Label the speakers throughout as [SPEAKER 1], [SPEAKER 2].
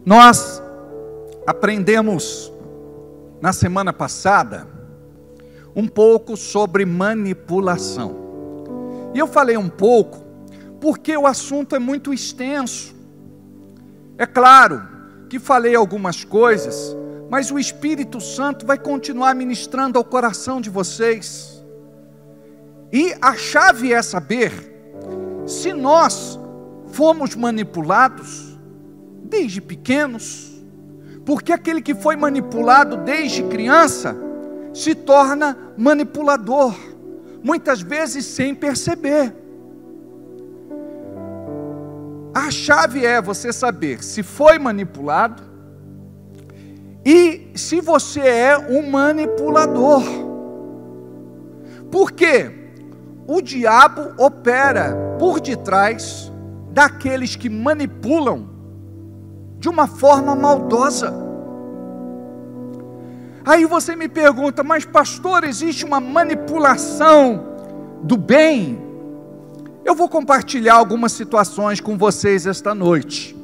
[SPEAKER 1] Nós aprendemos na semana passada um pouco sobre manipulação. E eu falei um pouco porque o assunto é muito extenso. É claro que falei algumas coisas, mas o Espírito Santo vai continuar ministrando ao coração de vocês. E a chave é saber se nós fomos manipulados desde pequenos, porque aquele que foi manipulado desde criança se torna manipulador, muitas vezes sem perceber. A chave é você saber se foi manipulado e se você é um manipulador. Porque o diabo opera por detrás daqueles que manipulam de uma forma maldosa. Aí você me pergunta, mas pastor, existe uma manipulação do bem? Eu vou compartilhar algumas situações com vocês esta noite.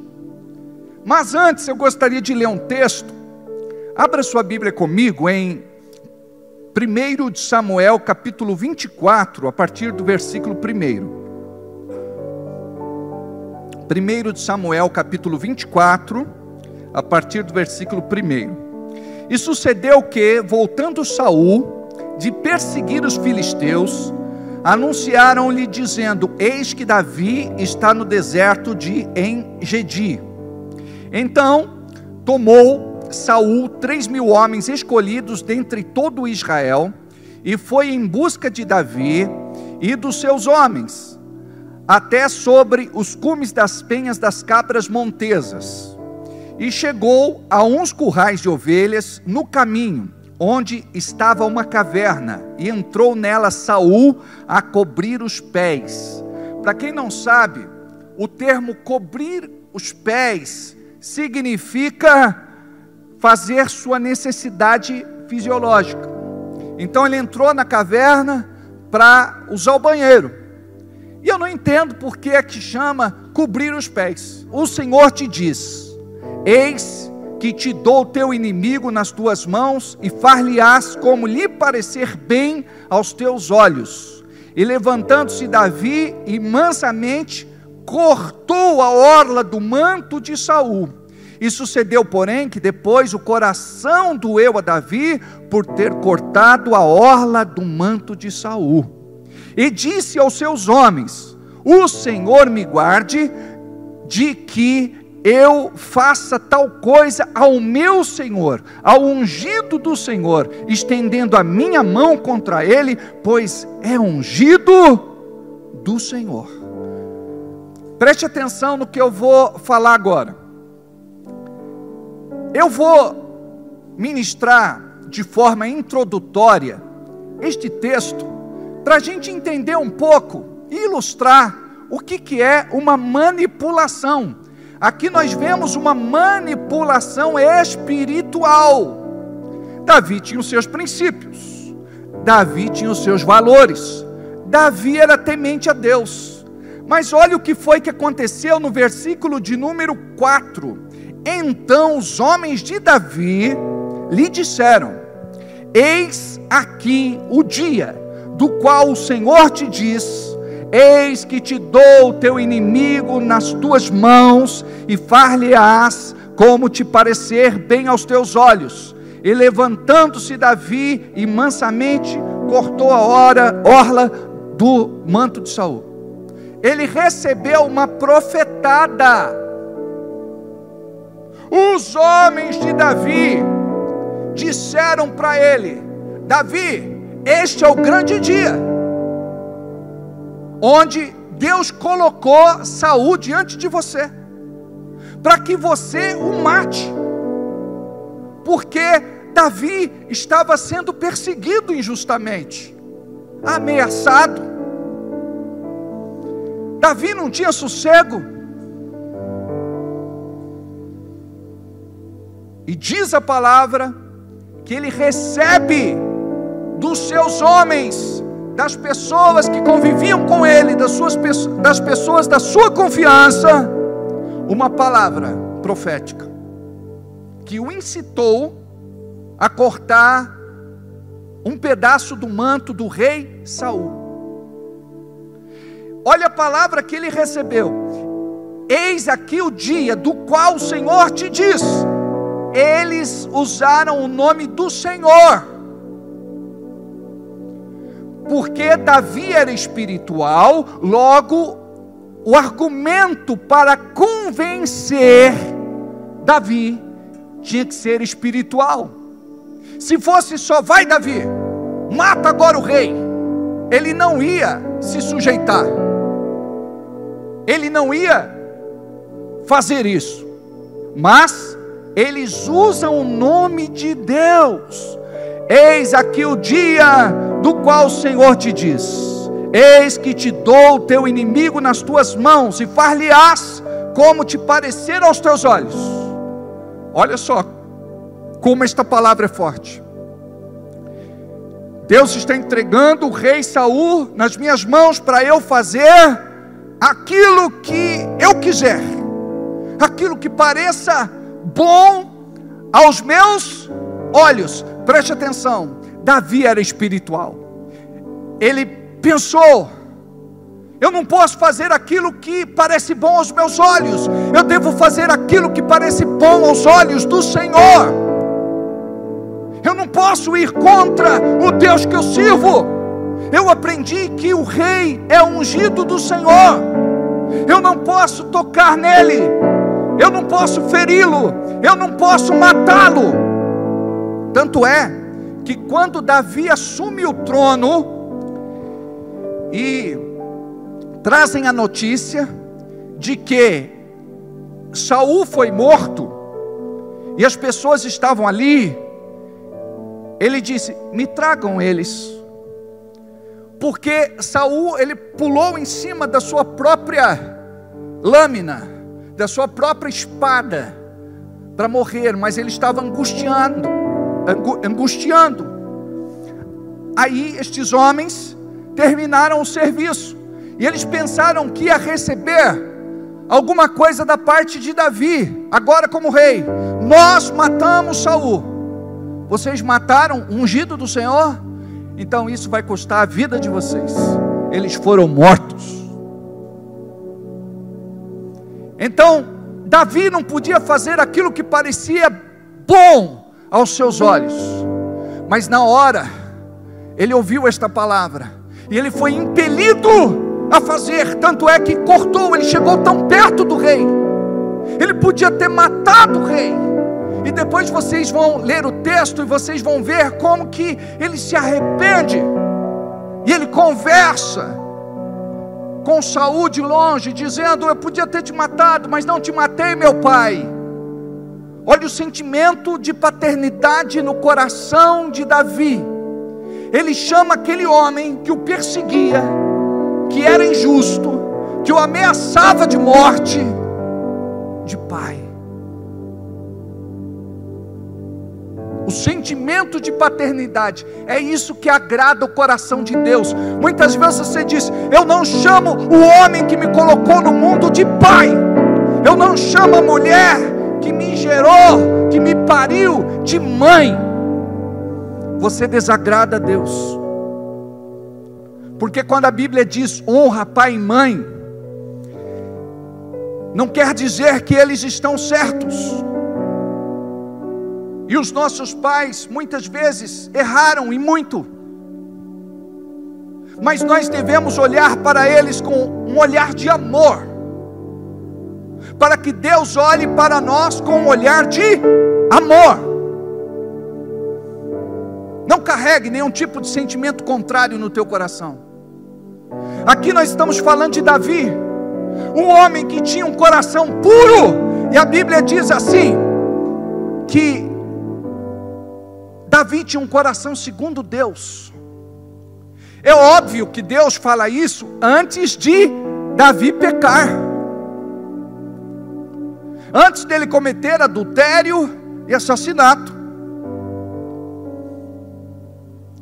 [SPEAKER 1] Mas antes eu gostaria de ler um texto. Abra sua Bíblia comigo em 1 de Samuel, capítulo 24, a partir do versículo 1. 1 de Samuel, capítulo 24, a partir do versículo 1. E sucedeu que, voltando Saul de perseguir os filisteus, anunciaram-lhe dizendo: eis que Davi está no deserto de En-Gedi. Então tomou Saul 3.000 homens escolhidos dentre todo Israel, e foi em busca de Davi e dos seus homens, até sobre os cumes das penhas das cabras montesas. E chegou a uns currais de ovelhas no caminho, onde estava uma caverna, e entrou nela Saul a cobrir os pés. Para quem não sabe, o termo cobrir os pés significa fazer sua necessidade fisiológica. Então ele entrou na caverna para usar o banheiro. E eu não entendo por que é que chama cobrir os pés. O Senhor te diz: eis que te dou o teu inimigo nas tuas mãos, e far-lhe-ás como lhe parecer bem aos teus olhos. E levantando-se Davi, e mansamente cortou a orla do manto de Saul. E sucedeu, porém, que depois o coração doeu a Davi, por ter cortado a orla do manto de Saul. E disse aos seus homens: o Senhor me guarde de que eu faça tal coisa ao meu Senhor, ao ungido do Senhor, estendendo a minha mão contra ele, pois é ungido do Senhor. Preste atenção no que eu vou falar agora. Eu vou ministrar de forma introdutória este texto, para a gente entender um pouco e ilustrar o que é uma manipulação. Aqui nós vemos uma manipulação espiritual. Davi tinha os seus princípios, Davi tinha os seus valores, Davi era temente a Deus. Mas olha o que foi que aconteceu no versículo de número 4. Então os homens de Davi lhe disseram: eis aqui o dia do qual o Senhor te diz: eis que te dou o teu inimigo nas tuas mãos, e far-lhe-ás como te parecer bem aos teus olhos. E levantando-se Davi, e mansamente cortou a orla do manto de Saul. Ele recebeu uma profetada. Os homens de Davi disseram para ele: Davi, este é o grande dia, onde Deus colocou Saul diante de você, para que você o mate, porque Davi estava sendo perseguido injustamente, ameaçado. Davi não tinha sossego, e diz a palavra que ele recebe dos seus homens, das pessoas que conviviam com ele, das pessoas da sua confiança, uma palavra profética. que o incitou a cortar um pedaço do manto do rei Saul. Olha a palavra que ele recebeu: eis aqui o dia do qual o Senhor te diz. Eles usaram o nome do Senhor, porque Davi era espiritual. Logo, o argumento para convencer Davi tinha que ser espiritual. Se fosse só, vai Davi, mata agora o rei, ele não ia se sujeitar, ele não ia fazer isso. Mas eles usam o nome de Deus. Eis aqui o dia do qual o Senhor te diz: eis que te dou o teu inimigo nas tuas mãos, e far-lhe-ás como te parecer aos teus olhos. Olha só como esta palavra é forte. Deus está entregando o rei Saul nas minhas mãos para eu fazer aquilo que eu quiser, aquilo que pareça bom aos meus olhos. Preste atenção, Davi era espiritual. Ele pensou: eu não posso fazer aquilo que parece bom aos meus olhos, eu devo fazer aquilo que parece bom aos olhos do Senhor. Eu não posso ir contra o Deus que eu sirvo. Eu aprendi que o rei é ungido do Senhor. Eu não posso tocar nele, eu não posso feri-lo, eu não posso matá-lo. Tanto é que quando Davi assume o trono e trazem a notícia de que Saul foi morto e as pessoas estavam ali, ele disse: me tragam eles. Porque Saul, ele pulou em cima da sua própria lâmina, da sua própria espada, para morrer, mas ele estava angustiando. Aí estes homens terminaram o serviço, e eles pensaram que ia receber alguma coisa da parte de Davi, agora como rei. Nós matamos Saul, vocês mataram o ungido do Senhor, então isso vai custar a vida de vocês. Eles foram mortos. Então Davi não podia fazer aquilo que parecia bom aos seus olhos, mas na hora ele ouviu esta palavra e ele foi impelido a fazer. Tanto é que cortou, ele chegou tão perto do rei, ele podia ter matado o rei. E depois vocês vão ler o texto e vocês vão ver como que ele se arrepende, e ele conversa com Saul de longe, dizendo: eu podia ter te matado, mas não te matei, meu pai. Olha o sentimento de paternidade no coração de Davi. Ele chama aquele homem que o perseguia, que era injusto, que o ameaçava de morte, de pai. O sentimento de paternidade é isso que agrada o coração de Deus. Muitas vezes você diz: eu não chamo o homem que me colocou no mundo de pai, eu não chamo a mulher que me gerou, que me pariu, de mãe. Você desagrada a Deus, porque quando a Bíblia diz honra pai e mãe, não quer dizer que eles estão certos. E os nossos pais muitas vezes erraram e muito, mas nós devemos olhar para eles com um olhar de amor, para que Deus olhe para nós com um olhar de amor. Não carregue nenhum tipo de sentimento contrário no teu coração. Aqui nós estamos falando de Davi, um homem que tinha um coração puro, e a Bíblia diz assim, que Davi tinha um coração segundo Deus. É óbvio que Deus fala isso antes de Davi pecar, antes dele cometer adultério e assassinato.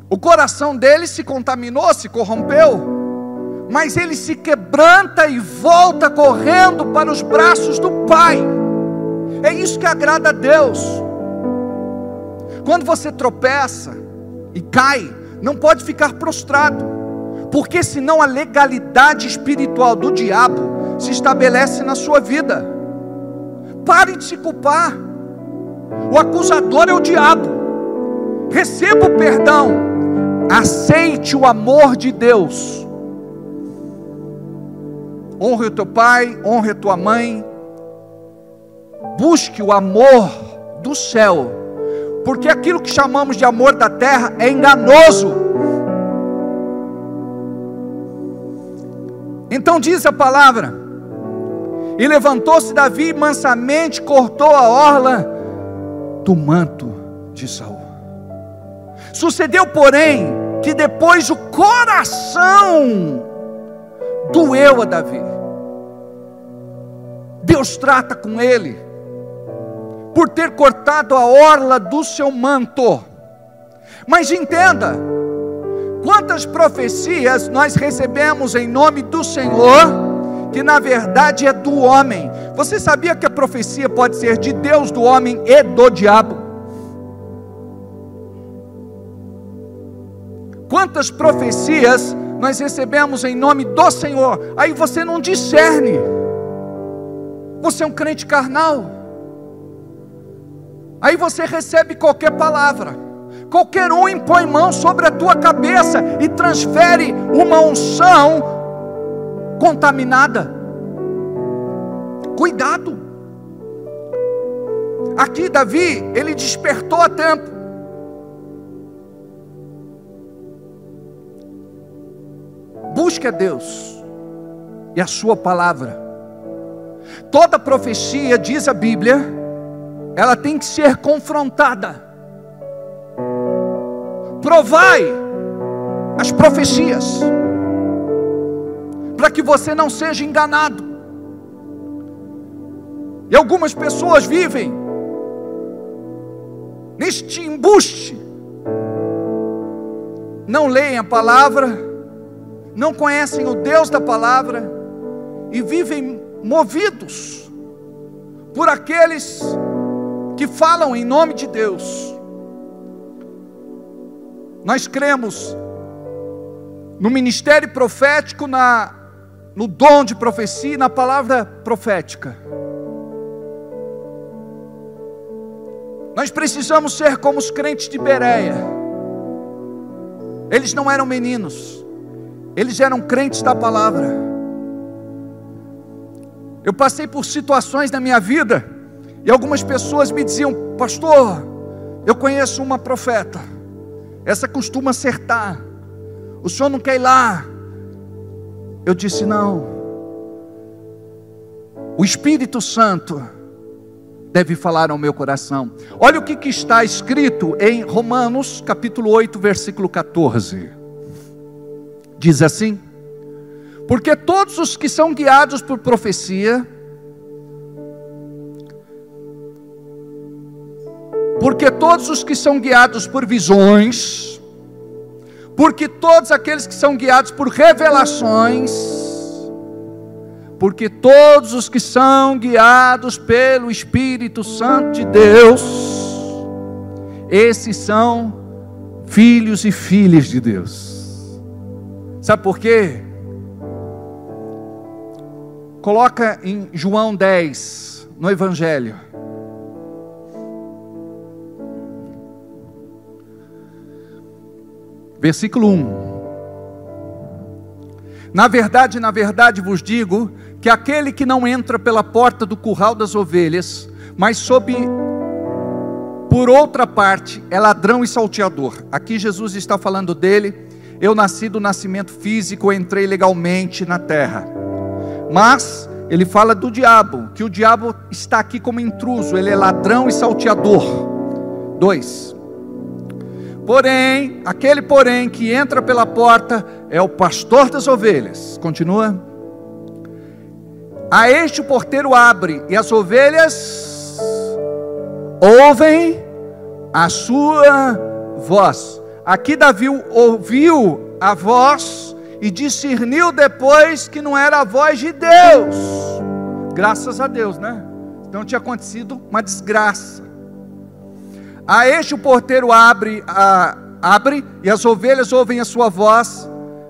[SPEAKER 1] O coração dele se contaminou, se corrompeu, mas ele se quebranta e volta correndo para os braços do Pai. É isso que agrada a Deus. Quando você tropeça e cai, não pode ficar prostrado, porque senão a legalidade espiritual do diabo se estabelece na sua vida. Pare de se culpar. O acusador é o diabo. Receba o perdão. Aceite o amor de Deus. Honre o teu pai, honre a tua mãe. Busque o amor do céu, porque aquilo que chamamos de amor da terra é enganoso. Então diz a palavra: e levantou-se Davi e mansamente cortou a orla do manto de Saul. Sucedeu, porém, que depois o coração doeu a Davi. Deus trata com ele por ter cortado a orla do seu manto. Mas entenda, quantas profecias nós recebemos em nome do Senhor, que na verdade é do homem. Você sabia que a profecia pode ser de Deus, do homem e do diabo? Quantas profecias nós recebemos em nome do Senhor? Aí você não discerne. Você é um crente carnal. Aí você recebe qualquer palavra. Qualquer um impõe mão sobre a tua cabeça e transfere uma unção contaminada. Cuidado. Aqui Davi, ele despertou a tempo. Busque a Deus e a sua palavra. Toda profecia, diz a Bíblia, ela tem que ser confrontada. Provai as profecias, para que você não seja enganado. E algumas pessoas vivem neste embuste, não leem a palavra, não conhecem o Deus da palavra, e vivem movidos por aqueles que falam em nome de Deus. Nós cremos no ministério profético, no dom de profecia e na palavra profética. Nós precisamos ser como os crentes de Bereia. Eles não eram meninos, eles eram crentes da palavra. Eu passei por situações na minha vida, e algumas pessoas me diziam: pastor, eu conheço uma profeta, essa costuma acertar, o senhor não quer ir lá? Eu disse: não, o Espírito Santo deve falar ao meu coração. Olha o que está escrito em Romanos capítulo 8, versículo 14, diz assim: porque todos os que são guiados por profecia, porque todos os que são guiados por visões, porque todos aqueles que são guiados por revelações, porque todos os que são guiados pelo Espírito Santo de Deus, esses são filhos e filhas de Deus. Sabe por quê? Coloca em João 10, no Evangelho. Versículo 1. Na verdade vos digo, que aquele que não entra pela porta do curral das ovelhas, mas por outra parte, é ladrão e salteador. Aqui Jesus está falando dele. Eu nasci do nascimento físico, entrei legalmente na terra. Mas ele fala do diabo, que o diabo está aqui como intruso, ele é ladrão e salteador. 2. Porém, aquele que entra pela porta é o pastor das ovelhas. Continua. A este o porteiro abre, e as ovelhas ouvem a sua voz. Aqui Davi ouviu a voz e discerniu depois que não era a voz de Deus. Graças a Deus, né? Então tinha acontecido uma desgraça. A este o porteiro abre e as ovelhas ouvem a sua voz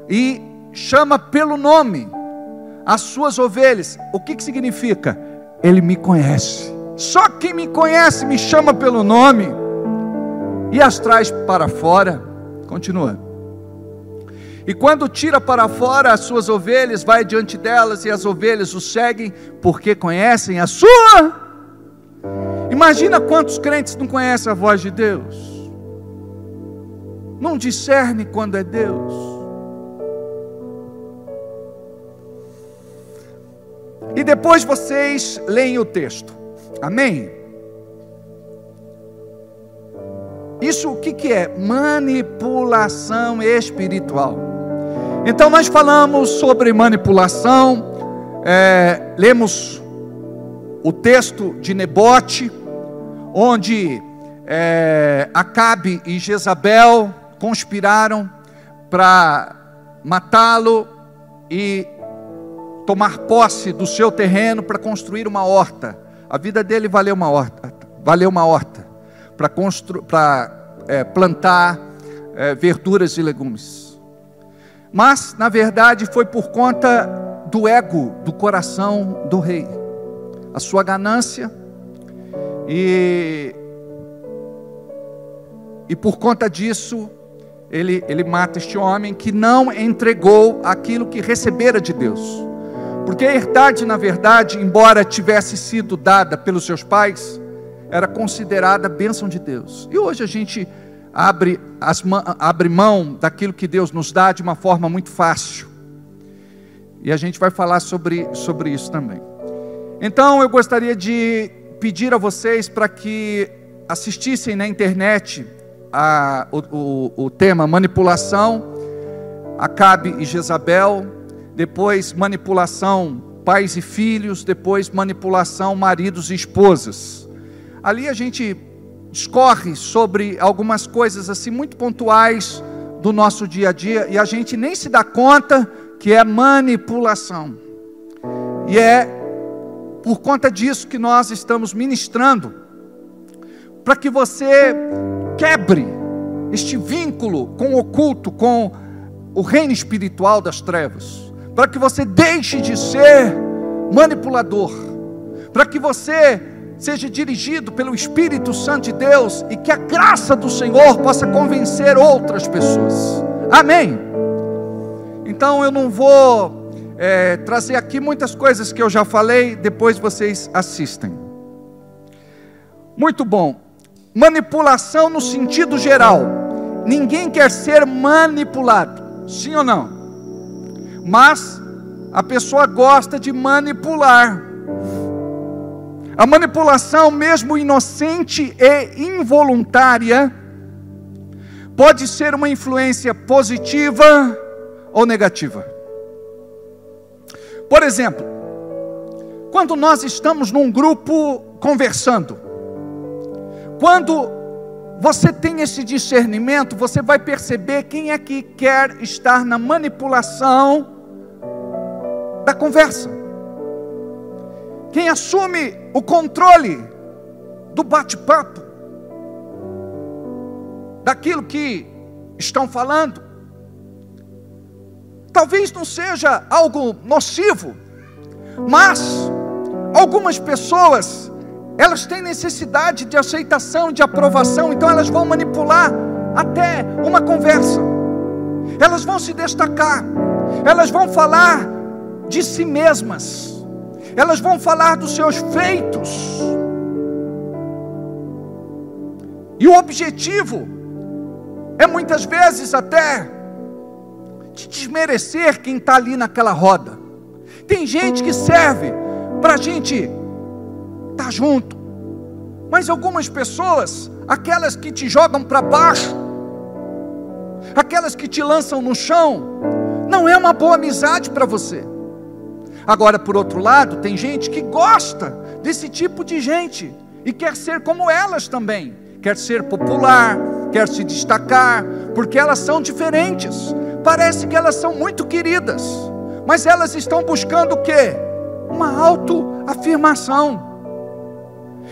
[SPEAKER 1] e chama pelo nome as suas ovelhas. O que significa? Ele me conhece. Só quem me conhece me chama pelo nome e as traz para fora. Continua. E quando tira para fora as suas ovelhas, vai diante delas e as ovelhas o seguem, porque conhecem a sua. Imagina quantos crentes não conhecem a voz de Deus, não discerne quando é Deus. E depois vocês leem o texto, amém? Isso o que é? Manipulação espiritual. Então nós falamos sobre manipulação, lemos o texto de Nebote, onde Acabe e Jezabel conspiraram para matá-lo e tomar posse do seu terreno para construir uma horta. A vida dele valeu uma horta para plantar verduras e legumes. Mas na verdade foi por conta do ego do coração do rei, a sua ganância, e por conta disso ele mata este homem que não entregou aquilo que recebera de Deus. Porque a herdade, na verdade, embora tivesse sido dada pelos seus pais, era considerada bênção de Deus. E hoje a gente abre mão daquilo que Deus nos dá de uma forma muito fácil. E a gente vai falar sobre isso também. Então eu gostaria de pedir a vocês para que assistissem na internet o tema manipulação, Acabe e Jezabel, depois manipulação pais e filhos, depois manipulação maridos e esposas. Ali a gente discorre sobre algumas coisas assim muito pontuais do nosso dia a dia, e a gente nem se dá conta que é manipulação. E é por conta disso que nós estamos ministrando, para que você quebre este vínculo com o oculto, com o reino espiritual das trevas, para que você deixe de ser manipulador, para que você seja dirigido pelo Espírito Santo de Deus, e que a graça do Senhor possa convencer outras pessoas, amém? Então eu não vou trazer aqui muitas coisas que eu já falei, depois vocês assistem. Muito bom. Manipulação no sentido geral, ninguém quer ser manipulado, sim ou não? Mas a pessoa gosta de manipular. A manipulação, mesmo inocente e involuntária, pode ser uma influência positiva ou negativa. Por exemplo, quando nós estamos num grupo conversando, quando você tem esse discernimento, você vai perceber quem é que quer estar na manipulação da conversa, quem assume o controle do bate-papo, daquilo que estão falando. Talvez não seja algo nocivo, mas algumas pessoas, elas têm necessidade de aceitação, de aprovação, então elas vão manipular até uma conversa, elas vão se destacar, elas vão falar de si mesmas, elas vão falar dos seus feitos, e o objetivo é muitas vezes até de desmerecer quem está ali naquela roda. Tem gente que serve para a gente estar junto, mas algumas pessoas, aquelas que te jogam para baixo, aquelas que te lançam no chão, não é uma boa amizade para você. Agora, por outro lado, tem gente que gosta desse tipo de gente e quer ser como elas também, quer ser popular, quer se destacar, porque elas são diferentes. Parece que elas são muito queridas, mas elas estão buscando o quê? Uma autoafirmação.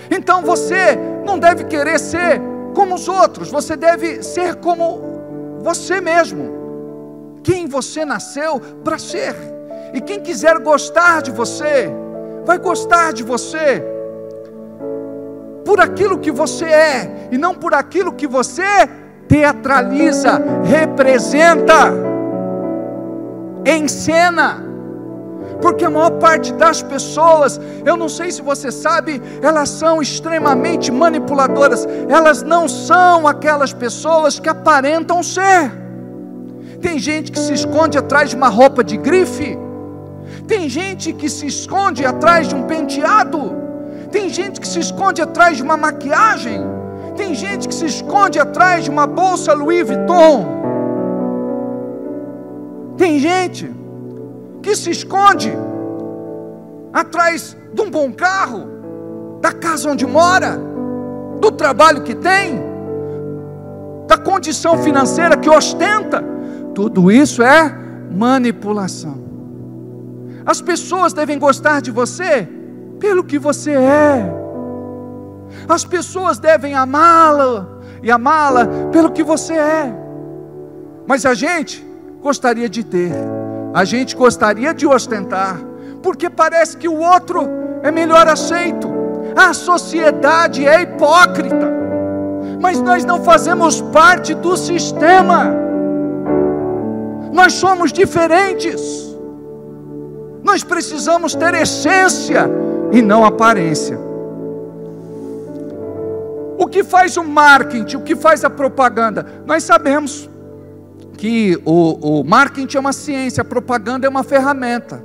[SPEAKER 1] Então você não deve querer ser como os outros, você deve ser como você mesmo, quem você nasceu para ser. E quem quiser gostar de você, vai gostar de você por aquilo que você é, e não por aquilo que você teatraliza, representa, encena. Porque a maior parte das pessoas, eu não sei se você sabe, elas são extremamente manipuladoras. Elas não são aquelas pessoas que aparentam ser. Tem gente que se esconde atrás de uma roupa de grife. Tem gente que se esconde atrás de um penteado. Tem gente que se esconde atrás de uma maquiagem. Tem gente que se esconde atrás de uma bolsa Louis Vuitton. Tem gente que se esconde atrás de um bom carro, da casa onde mora, do trabalho que tem, da condição financeira que ostenta. Tudo isso é manipulação. As pessoas devem gostar de você pelo que você é. As pessoas devem amá-la e amá-la pelo que você é. Mas a gente gostaria de ter, a gente gostaria de ostentar, porque parece que o outro é melhor aceito. A sociedade é hipócrita, mas nós não fazemos parte do sistema. Nós somos diferentes. Nós precisamos ter essência e não aparência. O que faz o marketing, o que faz a propaganda? Nós sabemos que o marketing é uma ciência, a propaganda é uma ferramenta.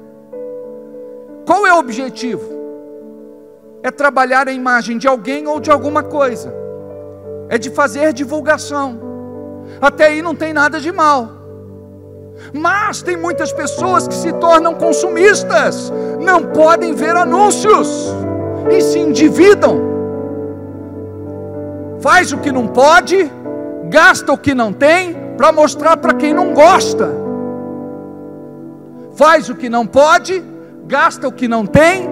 [SPEAKER 1] Qual é o objetivo? É trabalhar a imagem de alguém ou de alguma coisa. É de fazer divulgação. Até aí não tem nada de mal. Mas tem muitas pessoas que se tornam consumistas, não podem ver anúncios e se endividam. Faz o que não pode, gasta o que não tem, para mostrar para quem não gosta. Faz o que não pode, gasta o que não tem,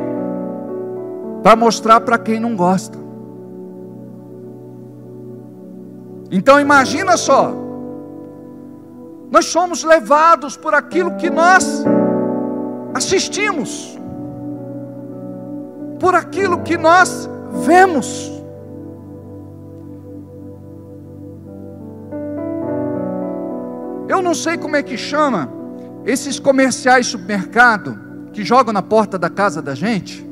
[SPEAKER 1] para mostrar para quem não gosta. Então imagina só, nós somos levados por aquilo que nós assistimos, por aquilo que nós vemos. Eu não sei como é que chama esses comerciais de supermercado que jogam na porta da casa da gente.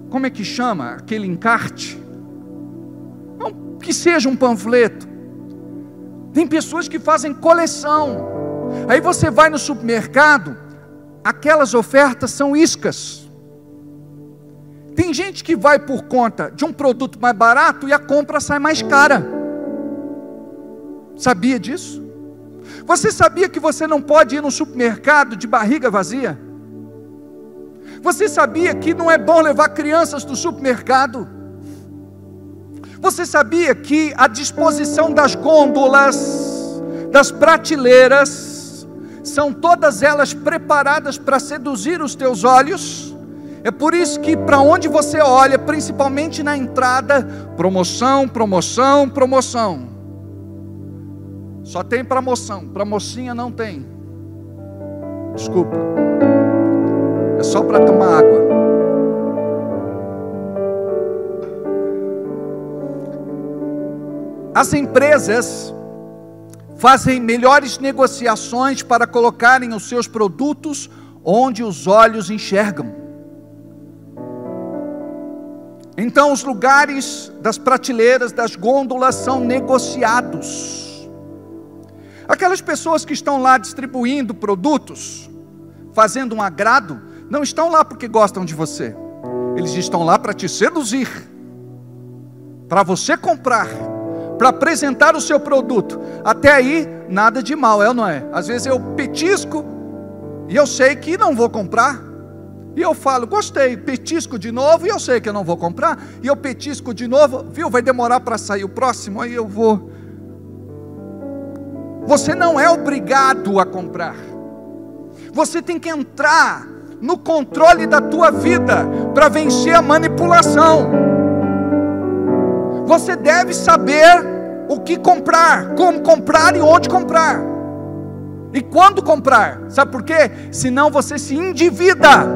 [SPEAKER 1] Como é que chama aquele encarte? Não, que seja um panfleto. Tem pessoas que fazem coleção. Aí você vai no supermercado, aquelas ofertas são iscas. Tem gente que vai por conta de um produto mais barato e a compra sai mais cara. Sabia disso? Você sabia que você não pode ir no supermercado de barriga vazia? Você sabia que não é bom levar crianças do supermercado? Você sabia que a disposição das gôndolas, das prateleiras, são todas elas preparadas para seduzir os teus olhos? É por isso que para onde você olha, principalmente na entrada, promoção, promoção, promoção. Só tem promoção, para mocinha não tem. Desculpa. É só para tomar água. As empresas fazem melhores negociações para colocarem os seus produtos onde os olhos enxergam. Então os lugares das prateleiras, das gôndolas são negociados. Aquelas pessoas que estão lá distribuindo produtos, fazendo um agrado, não estão lá porque gostam de você. Eles estão lá para te seduzir, para você comprar, para apresentar o seu produto. Até aí, nada de mal, é ou não é? Às vezes eu petisco e eu sei que não vou comprar. E eu falo, gostei, petisco de novo, e eu sei que eu não vou comprar. E eu petisco de novo, viu, vai demorar para sair o próximo, aí eu vou. Você não é obrigado a comprar. Você tem que entrar no controle da tua vida para vencer a manipulação. Você deve saber o que comprar, como comprar e onde comprar. E quando comprar. Sabe por quê? Senão você se endivida.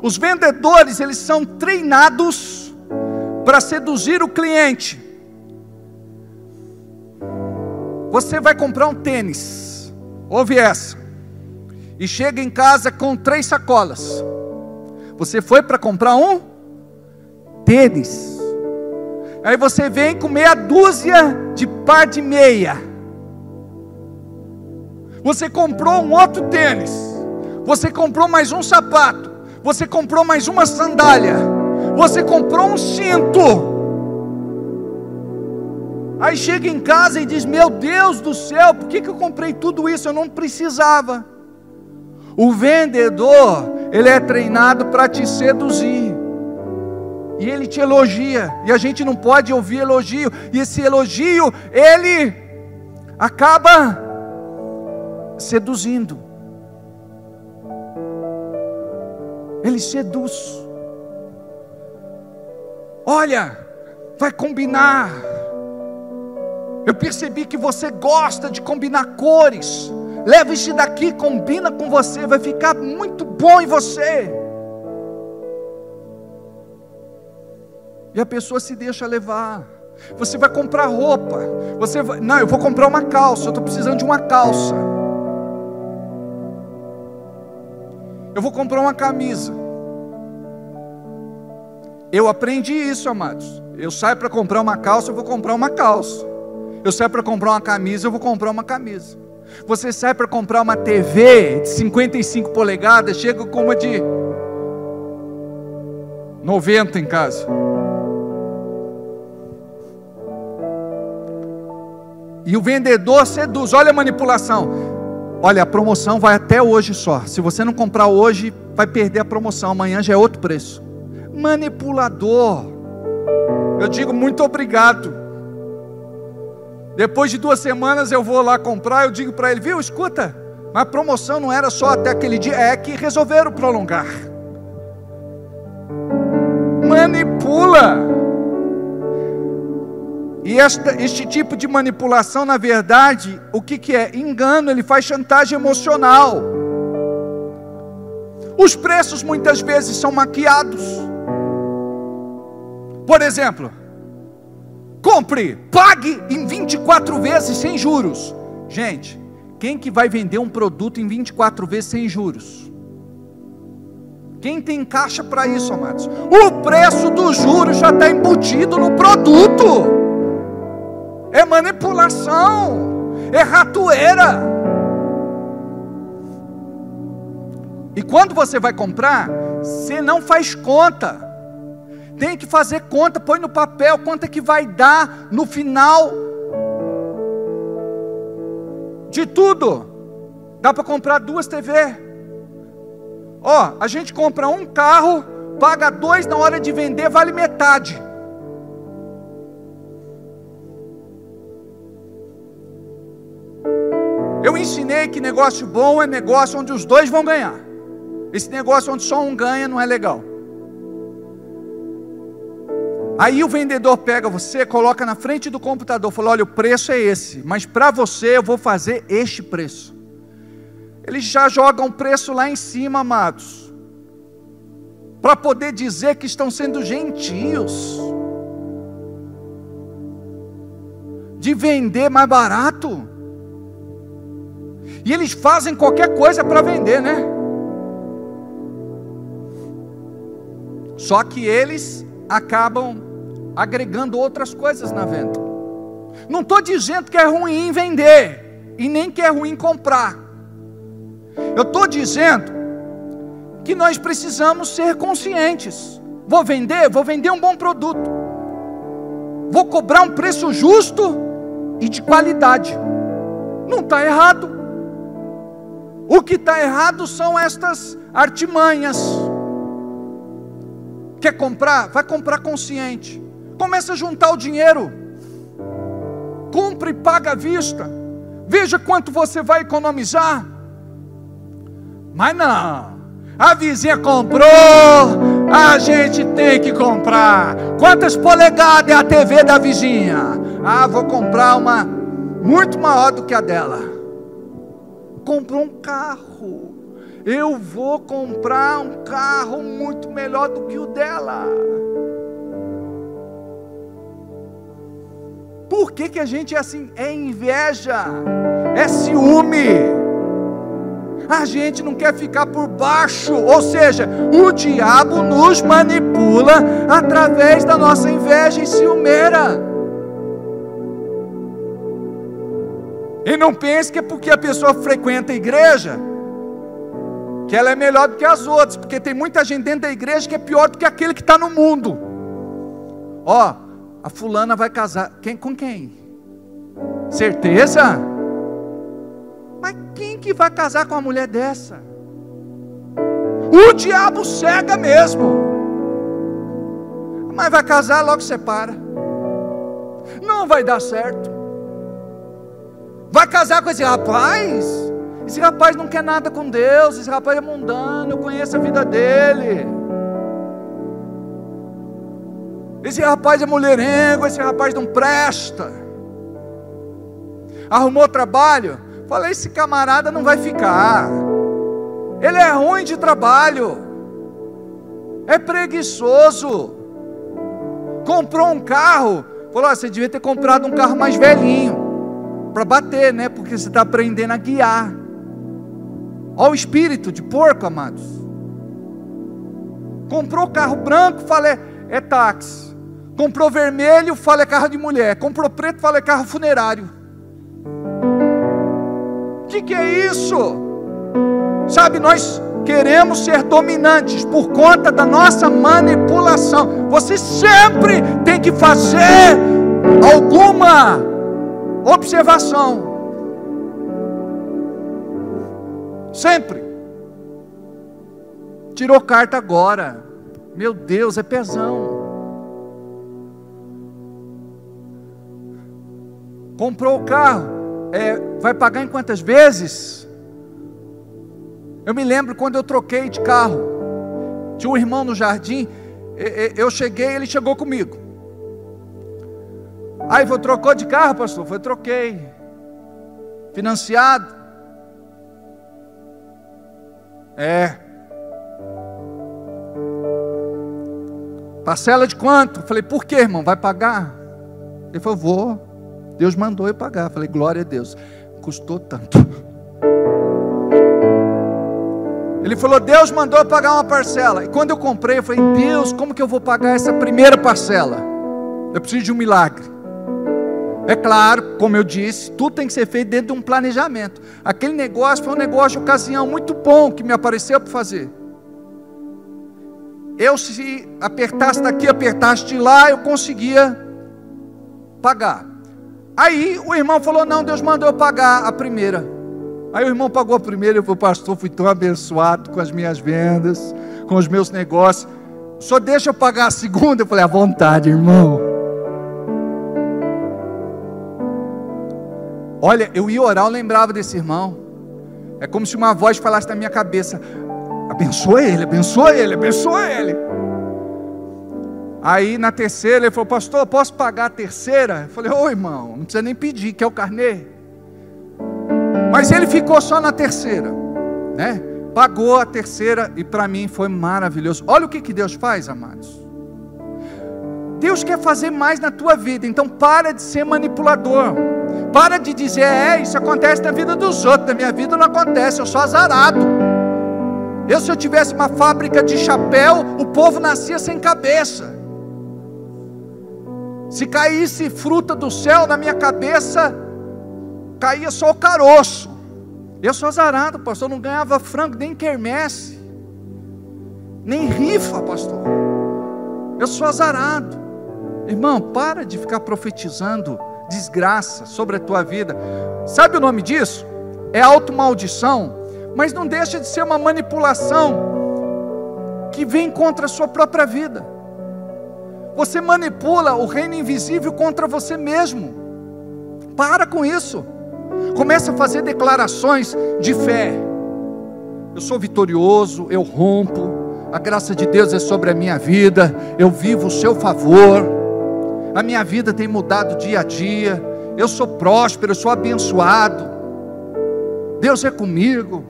[SPEAKER 1] Os vendedores, eles são treinados para seduzir o cliente. Você vai comprar um tênis, ouve essa, e chega em casa com 3 sacolas. Você foi para comprar um tênis. Aí você vem com meia dúzia de par de meia. Você comprou um outro tênis. Você comprou mais um sapato. Você comprou mais uma sandália. Você comprou um cinto. Aí chega em casa e diz: meu Deus do céu, por que eu comprei tudo isso? Eu não precisava. O vendedor, ele é treinado para te seduzir. E ele te elogia. E a gente não pode ouvir elogio. E esse elogio, ele acaba seduzindo. Ele seduz. Olha, vai combinar. Eu percebi que você gosta de combinar cores. Leva esse daqui, combina com você, vai ficar muito bom em você. E a pessoa se deixa levar. Você vai comprar roupa. Não, eu vou comprar uma calça. Eu estou precisando de uma calça. Eu vou comprar uma camisa. Eu aprendi isso, amados. Eu saio para comprar uma calça, eu vou comprar uma calça. Eu saio para comprar uma camisa, eu vou comprar uma camisa. Você sai para comprar uma TV de 55 polegadas, chega com uma de 90 em casa. E o vendedor seduz. Olha a manipulação. Olha, a promoção vai até hoje só. Se você não comprar hoje, vai perder a promoção. Amanhã já é outro preço. Manipulador. Eu digo muito obrigado. Depois de 2 semanas eu vou lá comprar. Eu digo para ele: viu, escuta, mas a promoção não era só até aquele dia. É que resolveram prolongar. Manipula. E este tipo de manipulação, na verdade, o que é? Engano. Ele faz chantagem emocional. Os preços muitas vezes são maquiados. Por exemplo, compre, pague em 24 vezes sem juros. Gente, quem que vai vender um produto em 24 vezes sem juros? Quem tem caixa para isso, amados? O preço dos juros já está embutido no produto. É manipulação, é ratoeira. E quando você vai comprar, você não faz conta. Tem que fazer conta, põe no papel quanto é que vai dar no final de tudo. Dá para comprar 2 TV. A gente compra um carro, paga 2 na hora de vender, vale metade. Eu ensinei que negócio bom é negócio onde os 2 vão ganhar. Esse negócio onde só um ganha não é legal. Aí o vendedor pega você, coloca na frente do computador, fala: olha, o preço é esse, mas para você eu vou fazer este preço. Eles já jogam o preço lá em cima, amados, para poder dizer que estão sendo gentios, de vender mais barato. E eles fazem qualquer coisa para vender, né? Só que eles acabam agregando outras coisas na venda. Não estou dizendo que é ruim vender, e nem que é ruim comprar. Eu estou dizendo que nós precisamos ser conscientes. Vou vender um bom produto. Vou cobrar um preço justo e de qualidade. Não está errado. O que está errado são estas artimanhas. Quer comprar? Vai comprar consciente. Começa a juntar o dinheiro. Compre e paga à vista. Veja quanto você vai economizar. Mas não. A vizinha comprou, A gente tem que comprar. Quantas polegadas é a TV da vizinha? Ah, vou comprar uma muito maior do que a dela. Comprou um carro. Eu vou comprar um carro muito melhor do que o dela. Por que a gente é assim? É inveja, é ciúme. A gente não quer ficar por baixo, ou seja, o diabo nos manipula através da nossa inveja e ciumeira. E não pense que é porque a pessoa frequenta a igreja que ela é melhor do que as outras, porque tem muita gente dentro da igreja que é pior do que aquele que está no mundo. Ó, a fulana vai casar, com quem? Certeza? Mas quem que vai casar com uma mulher dessa? O diabo cega mesmo. Mas vai casar, logo separa. Não vai dar certo. Vai casar com esse rapaz? Esse rapaz não quer nada com Deus. Esse rapaz é mundano, eu conheço a vida dele. Esse rapaz é mulherengo, esse rapaz não presta. Arrumou trabalho? Falei, esse camarada não vai ficar. Ele é ruim de trabalho. É preguiçoso. Comprou um carro. Falou, você devia ter comprado um carro mais velhinho. Para bater, né? Porque você está aprendendo a guiar. Olha o espírito de porco, amados. Comprou carro branco, falei, é táxi. Comprou vermelho, fala é carro de mulher. Comprou preto, fala é carro funerário. O que é isso? Sabe, nós queremos ser dominantes por conta da nossa manipulação. Você sempre tem que fazer alguma observação. Sempre. Tirou carta agora. Meu Deus, é pezão. Comprou o carro, vai pagar em quantas vezes? Eu me lembro quando eu troquei de carro. Tinha um irmão no jardim. Eu cheguei, ele chegou comigo. Aí foi, trocou de carro, pastor? Foi, troquei. Financiado? Parcela de quanto? Falei, por que, irmão? Vai pagar? Ele falou, vou. Deus mandou eu pagar. Falei, glória a Deus. Custou tanto. Ele falou, Deus mandou eu pagar uma parcela. E quando eu comprei, eu falei, Deus, como que eu vou pagar essa primeira parcela? Eu preciso de um milagre. É claro, como eu disse, tudo tem que ser feito dentro de um planejamento. Aquele negócio foi um negócio de ocasião muito bom que me apareceu para fazer. Eu, se apertasse daqui, apertasse de lá, eu conseguia pagar. Aí o irmão falou, não, Deus mandou eu pagar a primeira. Aí o irmão pagou a primeira. Eu falei, pastor, fui tão abençoado com as minhas vendas, com os meus negócios. Só deixa eu pagar a segunda. Eu falei, à vontade, irmão. Olha, eu ia orar, eu lembrava desse irmão. É como se uma voz falasse na minha cabeça, abençoa ele, abençoa ele, abençoa ele. Aí na terceira ele falou, pastor, posso pagar a terceira? Eu falei, ô irmão, não precisa nem pedir, quer o carnê? Mas ele ficou só na terceira, né? Pagou a terceira e para mim foi maravilhoso. Olha o que Deus faz, amados. Deus quer fazer mais na tua vida, então para de ser manipulador. Para de dizer, isso acontece na vida dos outros, na minha vida não acontece, eu sou azarado. Se eu tivesse uma fábrica de chapéu, o povo nascia sem cabeça. Se caísse fruta do céu na minha cabeça, caía só o caroço. Eu sou azarado, pastor, eu não ganhava frango nem quermesse, nem rifa, pastor. Eu sou azarado. Irmão, para de ficar profetizando desgraça sobre a tua vida. Sabe o nome disso? É automaldição, mas não deixa de ser uma manipulação que vem contra a sua própria vida. Você manipula o reino invisível contra você mesmo. Para com isso. Começa a fazer declarações de fé. Eu sou vitorioso, eu rompo, a graça de Deus é sobre a minha vida, eu vivo o seu favor, a minha vida tem mudado dia a dia, eu sou próspero, eu sou abençoado, Deus é comigo,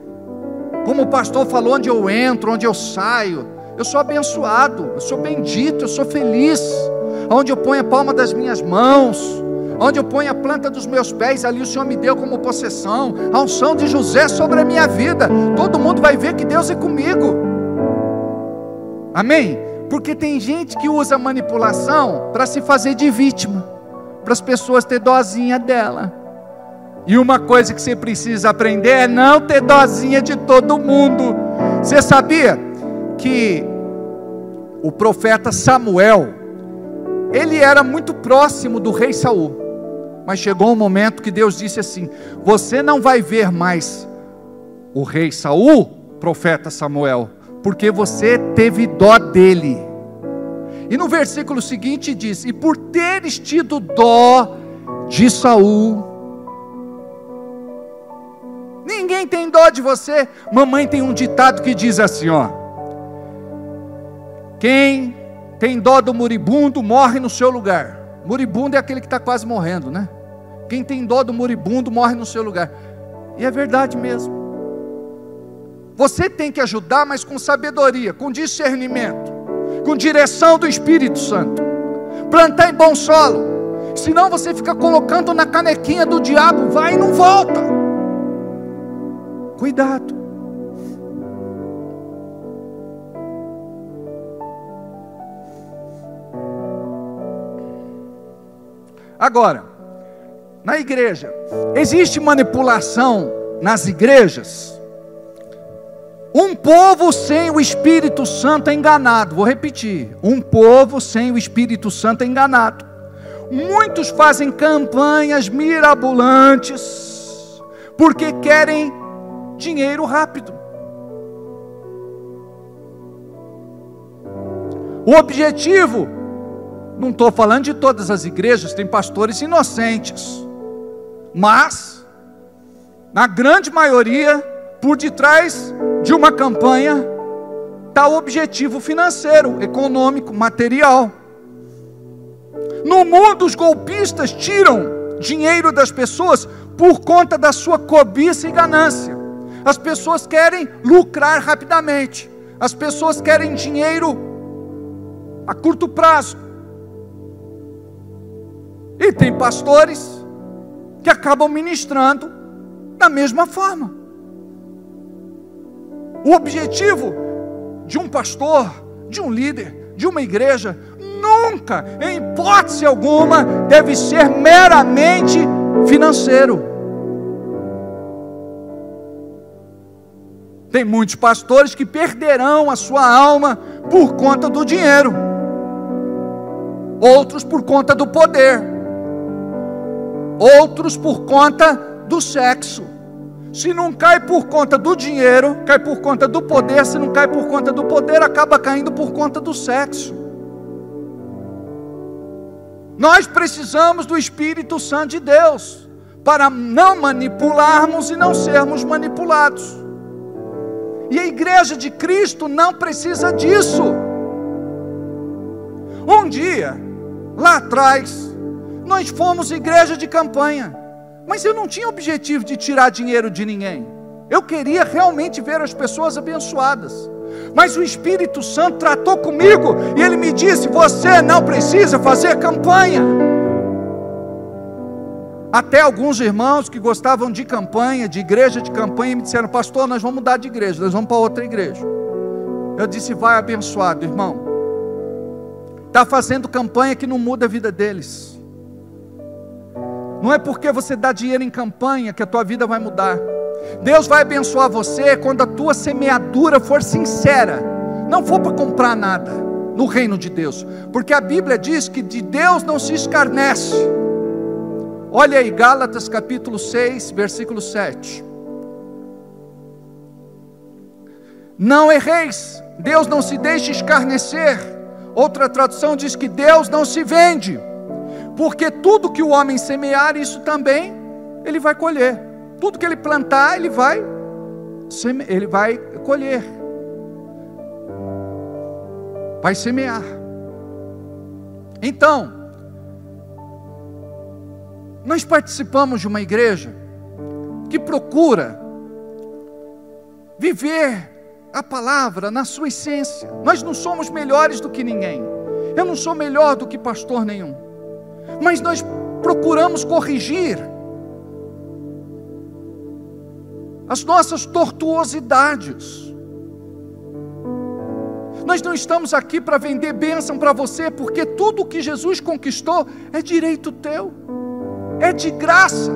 [SPEAKER 1] como o pastor falou, onde eu entro, onde eu saio, eu sou abençoado, eu sou bendito, eu sou feliz, onde eu ponho a palma das minhas mãos, onde eu ponho a planta dos meus pés, ali o Senhor me deu como possessão, a unção de José sobre a minha vida, todo mundo vai ver que Deus é comigo, amém? Porque tem gente que usa manipulação para se fazer de vítima, para as pessoas ter dozinha dela, e uma coisa que você precisa aprender é não ter dozinha de todo mundo. Você sabia que o profeta Samuel, ele era muito próximo do rei Saul, mas chegou um momento que Deus disse assim: você não vai ver mais o rei Saul, profeta Samuel, porque você teve dó dele. E no versículo seguinte diz: e por teres tido dó de Saul. Ninguém tem dó de você. Mamãe tem um ditado que diz assim, ó: quem tem dó do moribundo morre no seu lugar. Moribundo é aquele que está quase morrendo, né? Quem tem dó do moribundo morre no seu lugar. E é verdade mesmo. Você tem que ajudar, mas com sabedoria, com discernimento, com direção do Espírito Santo. Plantar em bom solo. Senão você fica colocando na canequinha do diabo, vai e não volta. Cuidado. Agora, na igreja, existe manipulação nas igrejas? Um povo sem o Espírito Santo é enganado. Vou repetir: um povo sem o Espírito Santo é enganado. Muitos fazem campanhas mirabolantes porque querem dinheiro rápido. O objetivo, não estou falando de todas as igrejas, tem pastores inocentes, mas na grande maioria, por detrás de uma campanha está o objetivo financeiro, econômico, material. No mundo, os golpistas tiram dinheiro das pessoas por conta da sua cobiça e ganância. As pessoas querem lucrar rapidamente, as pessoas querem dinheiro a curto prazo. E tem pastores que acabam ministrando da mesma forma. O objetivo de um pastor, de um líder, de uma igreja, nunca, em hipótese alguma, deve ser meramente financeiro. Tem muitos pastores que perderão a sua alma por conta do dinheiro, outros por conta do poder, outros por conta do sexo. Se não cai por conta do dinheiro, cai por conta do poder. Se não cai por conta do poder, acaba caindo por conta do sexo. Nós precisamos do Espírito Santo de Deus para não manipularmos e não sermos manipulados. E a igreja de Cristo não precisa disso. Um dia, lá atrás, nós fomos igreja de campanha, mas eu não tinha objetivo de tirar dinheiro de ninguém. Eu queria realmente ver as pessoas abençoadas. Mas o Espírito Santo tratou comigo e ele me disse: você não precisa fazer campanha. Até alguns irmãos que gostavam de campanha, de igreja de campanha, me disseram: pastor, nós vamos mudar de igreja, nós vamos para outra igreja. Eu disse: vai abençoado, irmão. Está fazendo campanha que não muda a vida deles. Não é porque você dá dinheiro em campanha que a tua vida vai mudar. Deus vai abençoar você quando a tua semeadura for sincera, não for para comprar nada no reino de Deus, porque a Bíblia diz que de Deus não se escarnece. Olha aí, Gálatas capítulo 6, versículo 7. Não erreis, Deus não se deixa escarnecer. Outra tradução diz que Deus não se vende, porque tudo que o homem semear, isso também ele vai colher. Tudo que ele plantar, ele vai colher. vai semear. Então, nós participamos de uma igreja que procura viver a palavra na sua essência. Nós não somos melhores do que ninguém. Eu não sou melhor do que pastor nenhum. Mas nós procuramos corrigir as nossas tortuosidades. Nós não estamos aqui para vender bênção para você, porque tudo que Jesus conquistou é direito teu, é de graça,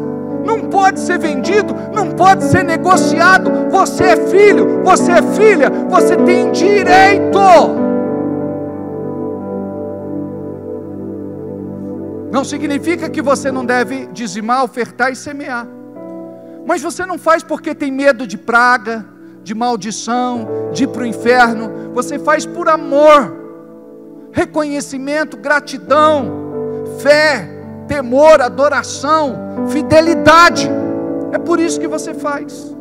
[SPEAKER 1] não pode ser vendido, não pode ser negociado. Você é filho, você é filha, você tem direito. Não significa que você não deve dizimar, ofertar e semear, mas você não faz porque tem medo de praga, de maldição, de ir para o inferno. Você faz por amor, reconhecimento, gratidão, fé, temor, adoração, fidelidade. É por isso que você faz.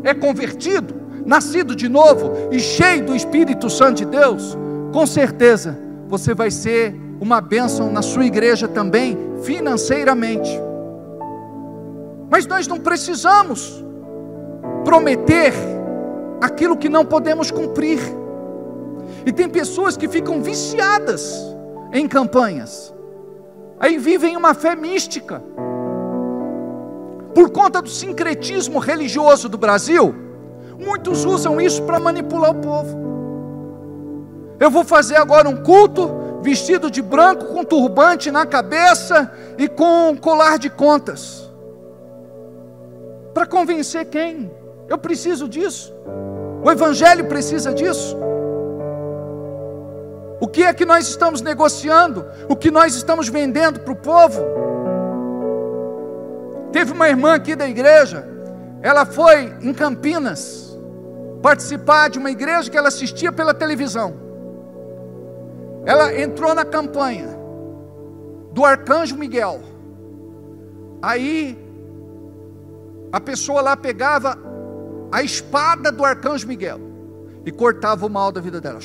[SPEAKER 1] É convertido, nascido de novo e cheio do Espírito Santo de Deus, com certeza você vai ser uma bênção na sua igreja também, financeiramente. Mas nós não precisamos prometer aquilo que não podemos cumprir. E tem pessoas que ficam viciadas em campanhas, aí vivem uma fé mística. Por conta do sincretismo religioso do Brasil, muitos usam isso para manipular o povo. Eu vou fazer agora um culto vestido de branco, com turbante na cabeça e com colar de contas. Para convencer quem? Eu preciso disso. O Evangelho precisa disso. O que é que nós estamos negociando? O que nós estamos vendendo para o povo? Teve uma irmã aqui da igreja, ela foi em Campinas participar de uma igreja que ela assistia pela televisão. Ela entrou na campanha do Arcanjo Miguel. Aí a pessoa lá pegava a espada do Arcanjo Miguel e cortava o mal da vida dela.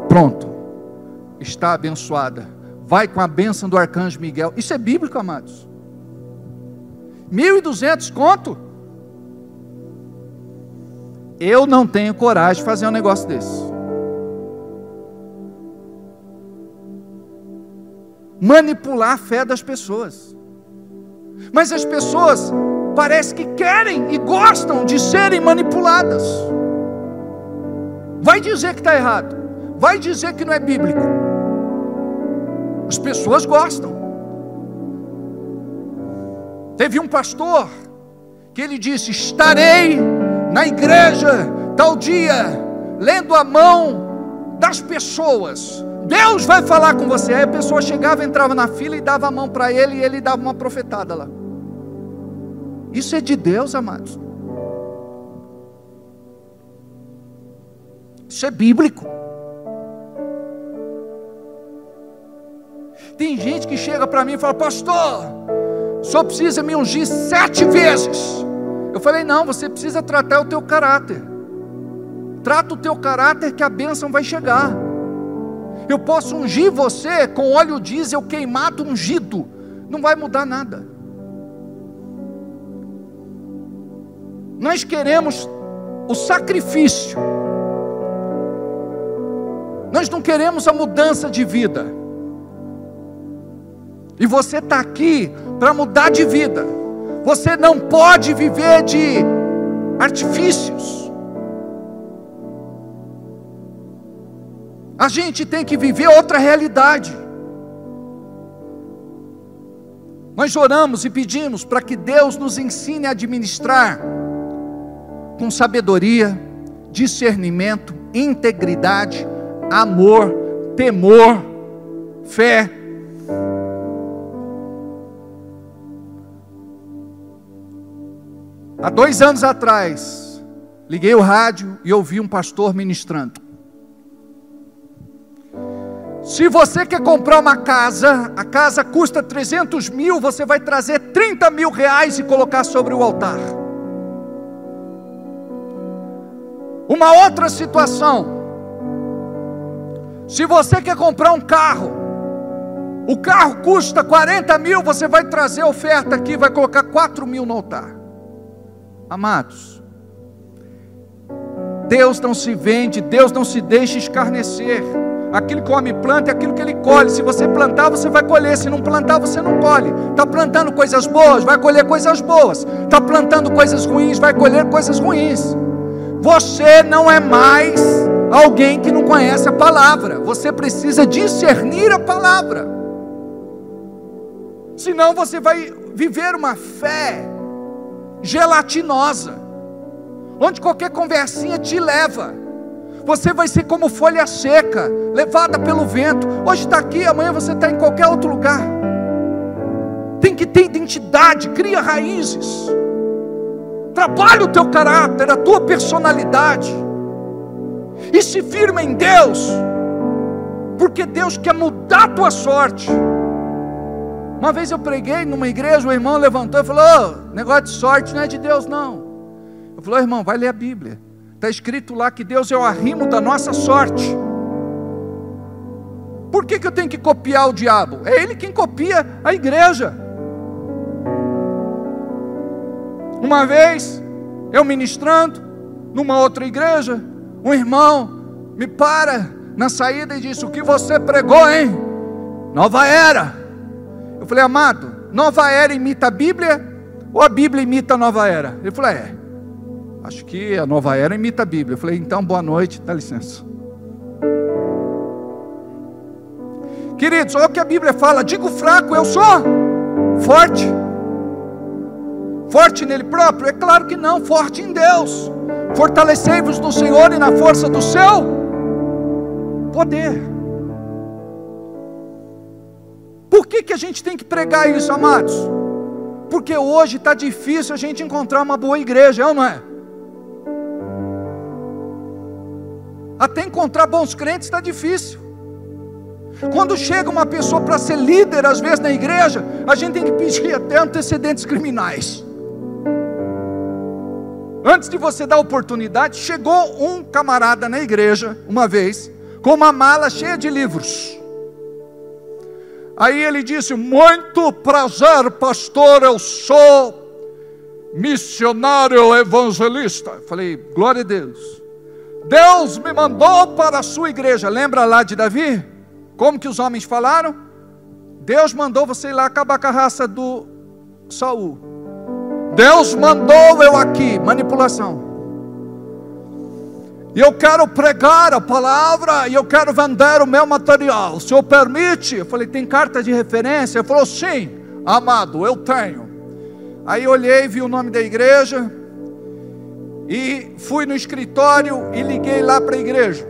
[SPEAKER 1] Pronto, está abençoada. Vai com a bênção do Arcanjo Miguel. Isso é bíblico, amados. 1.200 conto. Eu não tenho coragem de fazer um negócio desse. Manipular a fé das pessoas. Mas as pessoas parece que querem e gostam de serem manipuladas. Vai dizer que está errado, vai dizer que não é bíblico. As pessoas gostam. Teve um pastor que ele disse: estarei na igreja tal dia, lendo a mão das pessoas, Deus vai falar com você. Aí a pessoa chegava, entrava na fila e dava a mão para ele, e ele dava uma profetada lá. Isso é de Deus, amados. Isso é bíblico. Tem gente que chega para mim e fala: pastor, o senhor precisa me ungir 7 vezes. Eu falei: não, você precisa tratar o teu caráter. Trata o teu caráter que a bênção vai chegar. Eu posso ungir você com óleo diesel queimado ungido, não vai mudar nada. Nós queremos o sacrifício, nós não queremos a mudança de vida. E você está aqui para mudar de vida. Você não pode viver de artifícios. A gente tem que viver outra realidade. Nós oramos e pedimos para que Deus nos ensine a administrar com sabedoria, discernimento, integridade, amor, temor, fé. Há 2 anos atrás, liguei o rádio e ouvi um pastor ministrando. Se você quer comprar uma casa, a casa custa 300 mil, você vai trazer 30 mil reais e colocar sobre o altar. Uma outra situação: se você quer comprar um carro, o carro custa 40 mil, você vai trazer a oferta aqui, vai colocar 4 mil no altar. Amados, Deus não se vende, Deus não se deixa escarnecer. Aquilo que o homem planta é aquilo que ele colhe. Se você plantar, você vai colher. Se não plantar, você não colhe. Está plantando coisas boas, vai colher coisas boas. Está plantando coisas ruins, vai colher coisas ruins. Você não é mais alguém que não conhece a palavra. Você precisa discernir a palavra. Senão você vai viver uma fé gelatinosa, onde qualquer conversinha te leva. Você vai ser como folha seca, levada pelo vento. Hoje está aqui, amanhã você está em qualquer outro lugar. Tem que ter identidade, cria raízes. Trabalha o teu caráter, a tua personalidade. E se firma em Deus, porque Deus quer mudar a tua sorte. Uma vez eu preguei numa igreja, o irmão levantou e falou: negócio de sorte não é de Deus não. Eu falei: irmão, vai ler a Bíblia. Está escrito lá que Deus é o arrimo da nossa sorte. Por que eu tenho que copiar o diabo? É ele quem copia a igreja. Uma vez, eu ministrando numa outra igreja, um irmão me para na saída e disse: o que você pregou, hein? Nova era. Eu falei: amado, nova era imita a Bíblia ou a Bíblia imita a nova era? Ele falou: acho que a nova era imita a Bíblia. Eu falei: então boa noite, dá licença. Queridos, olha o que a Bíblia fala: digo fraco, eu sou forte. Forte nele próprio? É claro que não, forte em Deus. Fortalecei-vos no Senhor e na força do seu poder. Por que a gente tem que pregar isso, amados? Porque hoje está difícil a gente encontrar uma boa igreja, é ou não é? Até encontrar bons crentes está difícil. Quando chega uma pessoa para ser líder, às vezes na igreja, a gente tem que pedir até antecedentes criminais. Antes de você dar oportunidade, chegou um camarada na igreja, uma vez, com uma mala cheia de livros. Aí ele disse: muito prazer, pastor, eu sou missionário evangelista. Eu falei: glória a Deus. Deus me mandou para a sua igreja. Lembra lá de Davi? Como que os homens falaram? Deus mandou você ir lá acabar com a raça do Saul. Deus mandou eu aqui. Manipulação. E eu quero pregar a palavra, e eu quero vender o meu material. O senhor permite? Eu falei: tem carta de referência? Ele falou: sim, amado, eu tenho. Aí eu olhei, vi o nome da igreja, e fui no escritório e liguei lá para a igreja.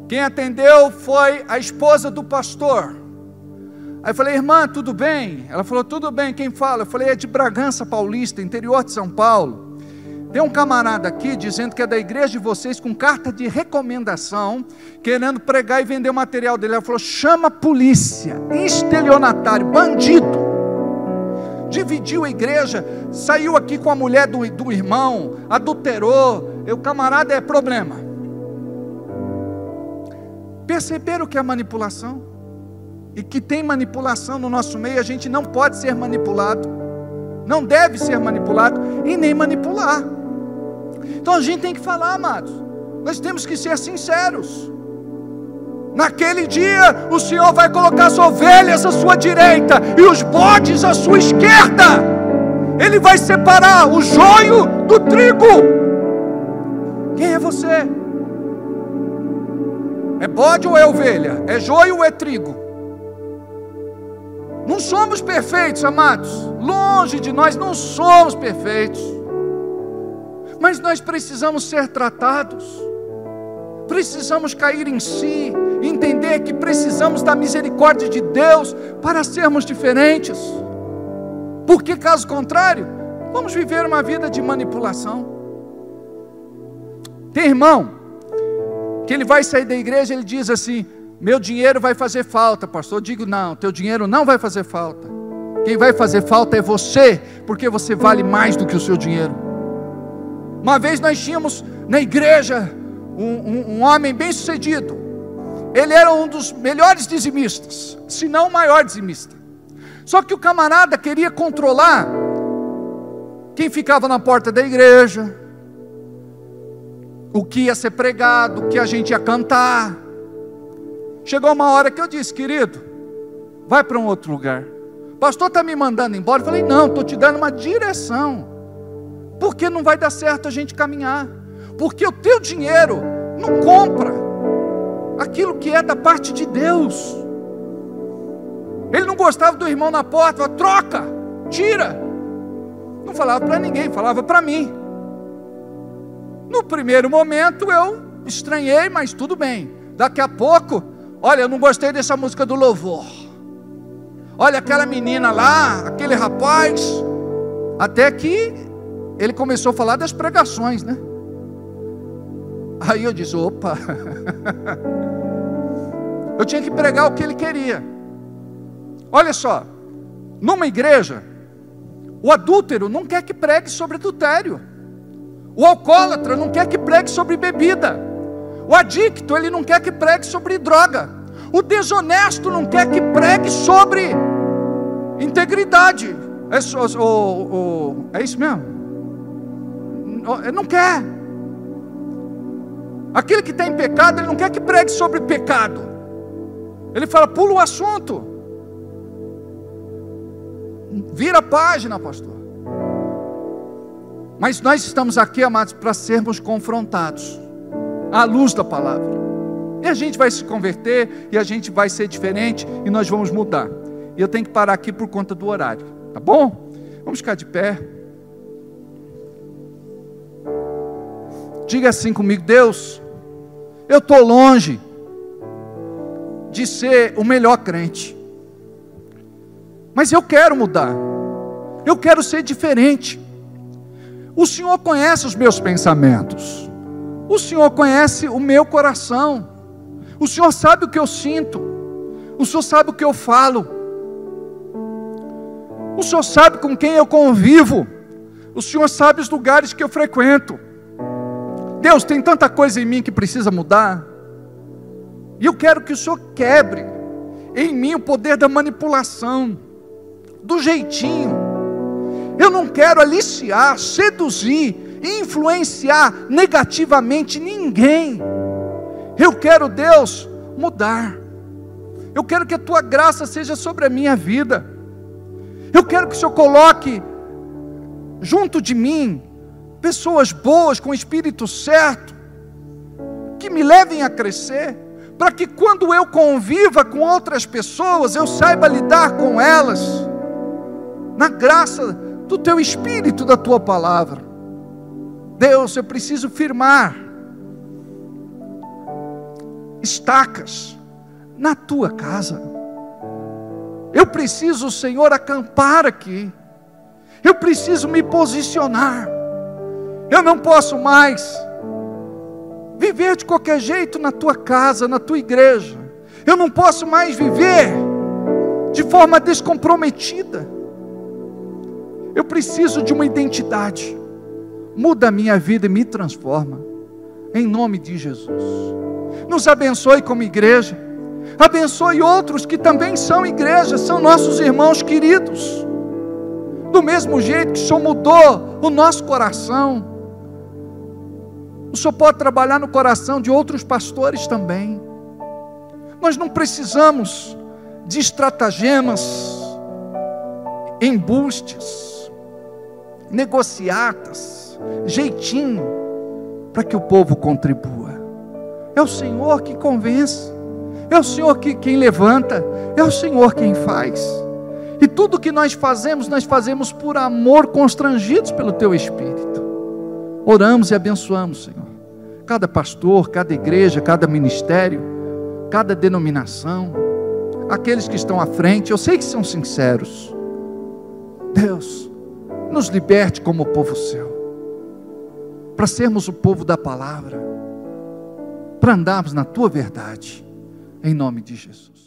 [SPEAKER 1] Quem atendeu foi a esposa do pastor. Aí eu falei: irmã, tudo bem? Ela falou: tudo bem, quem fala? Eu falei: é de Bragança Paulista, interior de São Paulo. Tem um camarada aqui dizendo que é da igreja de vocês, com carta de recomendação, querendo pregar e vender o material dele. Ela falou: chama a polícia, estelionatário, bandido. Dividiu a igreja, saiu aqui com a mulher do irmão, adulterou. O camarada é problema. Perceberam que é manipulação? E que tem manipulação no nosso meio. A gente não pode ser manipulado, não deve ser manipulado e nem manipular. Então a gente tem que falar, amados, nós temos que ser sinceros. Naquele dia o Senhor vai colocar as ovelhas à sua direita e os bodes à sua esquerda. Ele vai separar o joio do trigo. Quem é você? É bode ou é ovelha? É joio ou é trigo? Não somos perfeitos, amados. Longe de nós, não somos perfeitos. Mas nós precisamos ser tratados. Precisamos cair em si, entender que precisamos da misericórdia de Deus para sermos diferentes. Porque caso contrário, vamos viver uma vida de manipulação. Tem irmão que ele vai sair da igreja, ele diz assim: meu dinheiro vai fazer falta, pastor. Eu digo: não, teu dinheiro não vai fazer falta. Quem vai fazer falta é você, porque você vale mais do que o seu dinheiro. Uma vez nós tínhamos na igreja, um homem bem sucedido. Ele era um dos melhores dizimistas, se não o maior dizimista. Só que o camarada queria controlar quem ficava na porta da igreja, o que ia ser pregado, o que a gente ia cantar. Chegou uma hora que eu disse: querido, vai para um outro lugar. O pastor está me mandando embora. Eu falei: não, estou te dando uma direção, porque não vai dar certo a gente caminhar, porque o teu dinheiro não compra aquilo que é da parte de Deus. Ele não gostava do irmão na porta, falava: troca, tira. Não falava para ninguém, falava para mim. No primeiro momento eu estranhei, mas tudo bem. Daqui a pouco: olha, eu não gostei dessa música do louvor. Olha, aquela menina lá, aquele rapaz. Até que ele começou a falar das pregações, né? Aí eu disse: opa. Eu tinha que pregar o que ele queria. Olha só, numa igreja, o adúltero não quer que pregue sobre adultério. O alcoólatra não quer que pregue sobre bebida. O adicto, ele não quer que pregue sobre droga. O desonesto não quer que pregue sobre integridade. É isso mesmo? Ele não quer. Aquele que está em pecado, ele não quer que pregue sobre pecado. Ele fala: pula o assunto, vira a página, pastor. Mas nós estamos aqui, amados, para sermos confrontados à luz da palavra. E a gente vai se converter, e a gente vai ser diferente, e nós vamos mudar. E eu tenho que parar aqui por conta do horário, tá bom? Vamos ficar de pé. Diga assim comigo: Deus, eu estou longe de ser o melhor crente, mas eu quero mudar, eu quero ser diferente. O Senhor conhece os meus pensamentos, o Senhor conhece o meu coração, o Senhor sabe o que eu sinto, o Senhor sabe o que eu falo, o Senhor sabe com quem eu convivo, o Senhor sabe os lugares que eu frequento. Deus, tem tanta coisa em mim que precisa mudar, e eu quero que o Senhor quebre em mim o poder da manipulação, do jeitinho. Eu não quero aliciar, seduzir, influenciar negativamente ninguém. Eu quero, Deus, mudar. Eu quero que a tua graça seja sobre a minha vida. Eu quero que o Senhor coloque junto de mim pessoas boas, com o espírito certo, que me levem a crescer, para que quando eu conviva com outras pessoas, eu saiba lidar com elas na graça do teu Espírito, da tua palavra. Deus, eu preciso firmar estacas na tua casa. Eu preciso, Senhor, acampar aqui. Eu preciso me posicionar. Eu não posso mais viver de qualquer jeito na tua casa, na tua igreja. Eu não posso mais viver de forma descomprometida. Eu preciso de uma identidade. Muda a minha vida e me transforma, em nome de Jesus. Nos abençoe como igreja, abençoe outros que também são igreja, são nossos irmãos queridos. Do mesmo jeito que o Senhor mudou o nosso coração, o Senhor pode trabalhar no coração de outros pastores também. Nós não precisamos de estratagemas, embustes, negociatas, jeitinho, para que o povo contribua. É o Senhor que convence, é o Senhor quem levanta, é o Senhor quem faz. E tudo que nós fazemos por amor, constrangidos pelo Teu Espírito. Oramos e abençoamos, Senhor, cada pastor, cada igreja, cada ministério, cada denominação, aqueles que estão à frente. Eu sei que são sinceros. Deus, nos liberte como povo seu, para sermos o povo da palavra, para andarmos na tua verdade, em nome de Jesus.